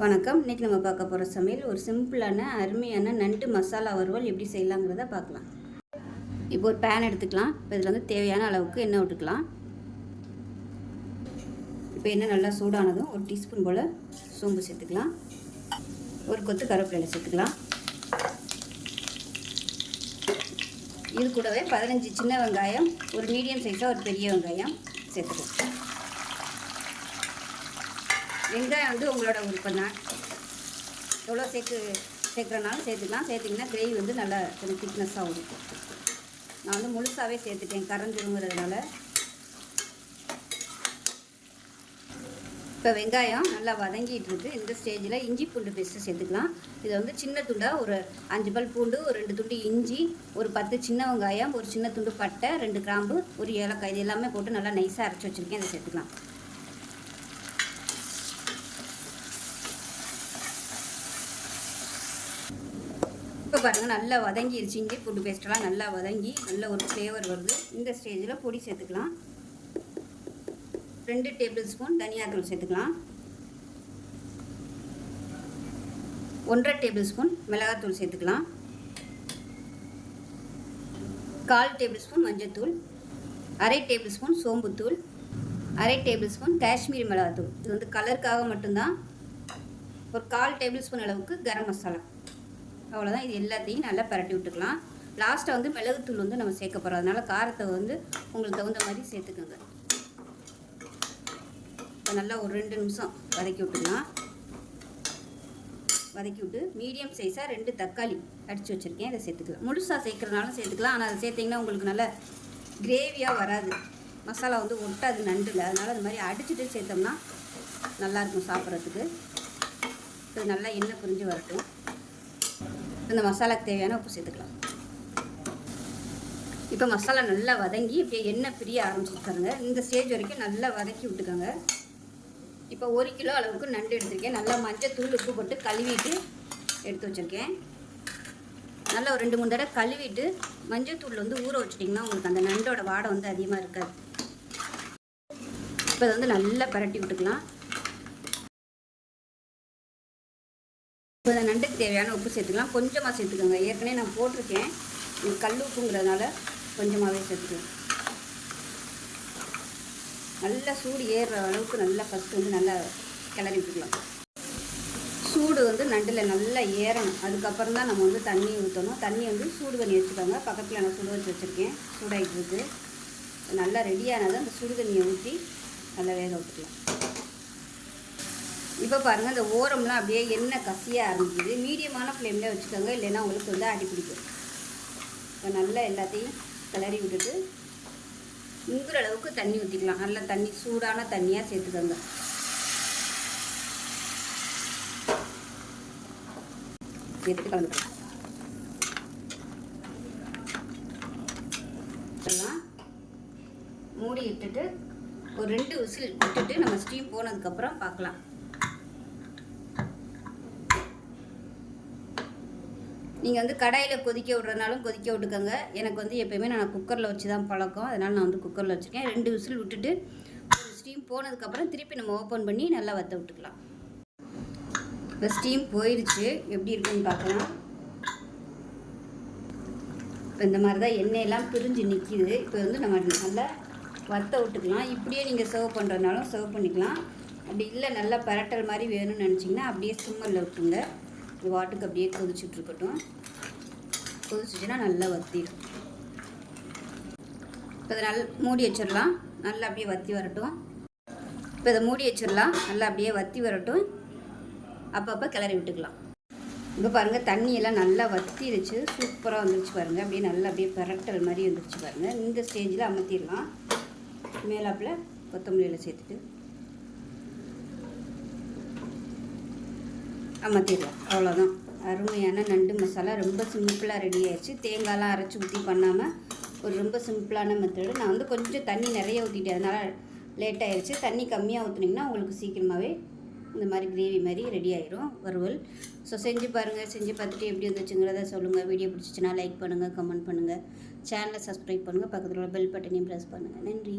வணக்கம். இன்றைக்கி நம்ம பார்க்க போகிற சமையல் ஒரு சிம்பிளான அருமையான நண்டு மசாலா வறுவல் எப்படி செய்யலாங்கிறத பார்க்கலாம். இப்போ ஒரு பேன் எடுத்துக்கலாம். இப்போ இதில் வந்து தேவையான அளவுக்கு எண்ணெய் விட்டுக்கலாம். இப்போ எண்ணெய் நல்லா சூடானதும் ஒரு டீஸ்பூன் போல் சோம்பு சேர்த்துக்கலாம். ஒரு கொத்து கருவேப்பிலை சேர்த்துக்கலாம். இது கூடவே 15 சின்ன வெங்காயம், ஒரு மீடியம் சைஸாக ஒரு பெரிய வெங்காயம் சேர்த்துக்கலாம். வெங்காயம் வந்து உங்களோட விருப்பம் தான், எவ்வளோ சேர்க்குறனாலும் சேர்த்துக்கலாம். சேர்த்திங்கன்னா கிரேவி வந்து நல்லா கொஞ்சம் திக்னஸ்ஸாக வரும். நான் வந்து முழுசாகவே சேர்த்துட்டேன் கரைஞ்சிருங்கிறதுனால. இப்போ வெங்காயம் நல்லா வதங்கிட்டு இருக்குது. இந்த ஸ்டேஜில் இஞ்சி பூண்டு பேஸ்ட்டு சேர்த்துக்கலாம். இதை வந்து சின்ன துண்டாக ஒரு 5 பல் பூண்டு, ஒரு 2 துண்டு இஞ்சி, ஒரு 10 சின்ன வெங்காயம், ஒரு சின்ன துண்டு பட்டை, 2 கிராம்பு, ஒரு ஏலக்காய், இது எல்லாமே போட்டு நல்லா நைஸாக அரைச்சி வச்சுருக்கேன். இதை சேர்த்துக்கலாம். இப்போ பாருங்கள், நல்லா வதங்கிடுச்சு. இஞ்சி பூண்டு பேஸ்ட்டெல்லாம் நல்லா வதங்கி நல்ல ஒரு ஃப்ளேவர் வருது. இந்த ஸ்டேஜில் பொடி சேர்த்துக்கலாம். 2 டேபிள் ஸ்பூன் தனியாத்தூள் சேர்த்துக்கலாம். 1.5 டேபிள் ஸ்பூன் மிளகாத்தூள் சேர்த்துக்கலாம். 1/4 டேபிள் ஸ்பூன் மஞ்சத்தூள், 1/2 டேபிள் ஸ்பூன் சோம்புத்தூள், 1/2 டேபிள் ஸ்பூன் காஷ்மீரி மிளகாத்தூள். இது வந்து கலருக்காக மட்டும்தான். ஒரு 1/4 டேபிள் ஸ்பூன் அளவுக்கு கரம் மசாலா. அவ்வளோதான். இது எல்லாத்தையும் நல்லா பரட்டி விட்டுக்கலாம். லாஸ்ட்டாக வந்து மிளகுத்தூள் வந்து நம்ம சேர்க்க போகிறோம். அதனால் காரத்தை வந்து உங்களுக்கு தகுந்த மாதிரி சேர்த்துக்கோங்க. இப்போ நல்லா ஒரு 2 நிமிஷம் வதக்கி விட்டுக்கலாம். வதக்கி விட்டு மீடியம் சைஸாக 2 தக்காளி அடித்து வச்சுருக்கேன். இதை சேர்த்துக்கலாம். முழுசாக சேர்க்குறதுனாலும் சேர்த்துக்கலாம். ஆனால் அதை சேர்த்திங்கன்னா உங்களுக்கு நல்லா கிரேவியாக வராது. மசாலா வந்து ஒட்டாது நண்டில். அதனால் அது மாதிரி அடிச்சுட்டு சேர்த்தோம்னா நல்லாயிருக்கும் சாப்பிட்றதுக்கு. இது நல்லா எண்ணெய் புரிஞ்சு வரட்டும். இந்த மசாலாக்கு தேவையான உப்பு சேர்த்துக்கலாம். இப்போ மசாலா நல்லா வதங்கி இப்படியே எண்ணெய் பிரிய ஆரம்பிச்சுருக்காங்க. இந்த ஸ்டேஜ் வரைக்கும் நல்லா வதக்கி விட்டுக்கோங்க. இப்போ 1 கிலோ அளவுக்கு நண்டு எடுத்திருக்கேன். நல்லா மஞ்சத்தூள் உப்பு போட்டு கழுவிட்டு எடுத்து வச்சுருக்கேன். நல்லா ஒரு 2-3 தடவை கழுவிட்டு மஞ்சத்தூள் வந்து ஊற வச்சிட்டிங்கன்னா உங்களுக்கு அந்த நண்டோட வாடை வந்து அதிகமாக இருக்காது. இப்போ இதை வந்து நல்லா பரட்டி விட்டுக்கலாம். இப்போ இந்த நண்டுக்கு தேவையான உப்பு சேர்த்துக்கலாம். கொஞ்சமாக சேர்த்துக்கோங்க. ஏற்கனவே நான் போட்டிருக்கேன். இது கல் உப்புங்கிறதுனால கொஞ்சமாகவே சேர்த்துக்கலாம். நல்லா சூடு ஏறுற அளவுக்கு நல்லா ஃபஸ்ட்டு வந்து நல்லா கிளறி விட்டுக்கலாம். சூடு வந்து நண்டில் நல்லா ஏறணும். அதுக்கப்புறம் தான் நம்ம வந்து தண்ணி ஊற்றணும். தண்ணி வந்து சூடு பண்ணி வச்சுக்கோங்க. பக்கத்தில் நான் சுடு வச்சு வச்சுருக்கேன். சூடாகிட்டு இருக்குது. நல்லா ரெடியானதை அந்த சுடு தண்ணியை ஊற்றி நல்லா வேக விட்டுக்கலாம். இப்போ பாருங்கள், இந்த ஓரம்லாம் அப்படியே எண்ணெய் கசிய ஆரம்பிக்குது. மீடியமான ஃப்ளேமில் வச்சுக்கோங்க, இல்லைன்னா உங்களுக்கு வந்து அடி பிடிக்கும். இப்போ நல்லா எல்லாத்தையும் கிளறி விட்டுட்டு முங்குற அளவுக்கு தண்ணி ஊற்றிக்கலாம். நல்லா தண்ணி சூடான தண்ணியாக சேர்த்துக்கோங்க. சேர்த்துட்டு கலந்துக்கலாம். இதெல்லாம் மூடி விட்டுட்டு ஒரு 2 விசில் விட்டுட்டு நம்ம ஸ்டீம் போனதுக்கப்புறம் பார்க்கலாம். நீங்கள் வந்து கடாயில் கொதிக்க விட்றதுனாலும் கொதிக்க விட்டுக்கோங்க. எனக்கு வந்து எப்போயுமே நான் குக்கரில் வச்சு தான் பழக்கம். அதனால் நான் வந்து குக்கரில் வச்சுருக்கேன். 2 விசில் விட்டுட்டு ஒரு ஸ்டீம் போனதுக்கப்புறம் திருப்பி நம்ம ஓப்பன் பண்ணி நல்லா வற்ற விட்டுக்கலாம். இப்போ ஸ்டீம் போயிடுச்சு. எப்படி இருக்குன்னு பார்க்கலாம். இப்போ இந்த மாதிரி தான் எண்ணெயெல்லாம் பிரிஞ்சு நிற்கிது. இப்போ வந்து நம்ம நல்லா வற்ற விட்டுக்கலாம். இப்படியே நீங்கள் சர்வ் பண்ணுறதுனாலும் சர்வ் பண்ணிக்கலாம். அப்படி இல்லை நல்லா பரட்டல் மாதிரி வேணும்னு நினச்சிங்கன்னா அப்படியே சிம்மரில் விட்டுங்க. ஒரு வாட்டுக்கு அப்படியே கொதிச்சுட்ருக்கட்டும். கொதிச்சுன்னா நல்லா வற்றிடும். இப்போ இதை நல்லா மூடி வச்சிடலாம். நல்லா அப்படியே வற்றி வரட்டும். இப்போ இதை மூடி வச்சிடலாம். நல்லா அப்படியே வற்றி வரட்டும். அப்பப்போ கிளறி விட்டுக்கலாம். இப்போ பாருங்கள், தண்ணியெல்லாம் நல்லா வற்றிடுச்சு. சூப்பராக வந்துருச்சு பாருங்கள். அப்படியே நல்லா அப்படியே பரட்டல் மாதிரி வந்துருச்சு பாருங்கள். இந்த ஸ்டேஜில் அமர்த்திடலாம். மேலாப்பில் கொத்தமல்லியில் சேர்த்துட்டு அமர்த்திடலாம். அவ்வளோதான். அருமையான நண்டு மசாலா ரொம்ப சிம்பிளாக ரெடி ஆயிடுச்சு. தேங்காயெலாம் அரைச்சி ஊற்றி பண்ணாமல் ஒரு ரொம்ப சிம்பிளான மெத்தடு. நான் வந்து கொஞ்சம் தண்ணி நிறைய ஊற்றிட்டேன், அதனால் லேட் ஆயிடுச்சு. தண்ணி கம்மியாக ஊற்றுனீங்கன்னா உங்களுக்கு சீக்கிரமாகவே இந்த மாதிரி கிரேவி மாதிரி ரெடி ஆயிரும் வறுவல். ஸோ செஞ்சு பாருங்கள். செஞ்சு பார்த்துட்டு எப்படி வந்துச்சுங்கிறத சொல்லுங்கள். வீடியோ பிடிச்சிச்சின்னா லைக் பண்ணுங்கள், கமெண்ட் பண்ணுங்கள், சேனலை சப்ஸ்கிரைப் பண்ணுங்கள், பக்கத்தில் உள்ள பெல் பட்டனையும் ப்ரெஸ் பண்ணுங்கள். நன்றி.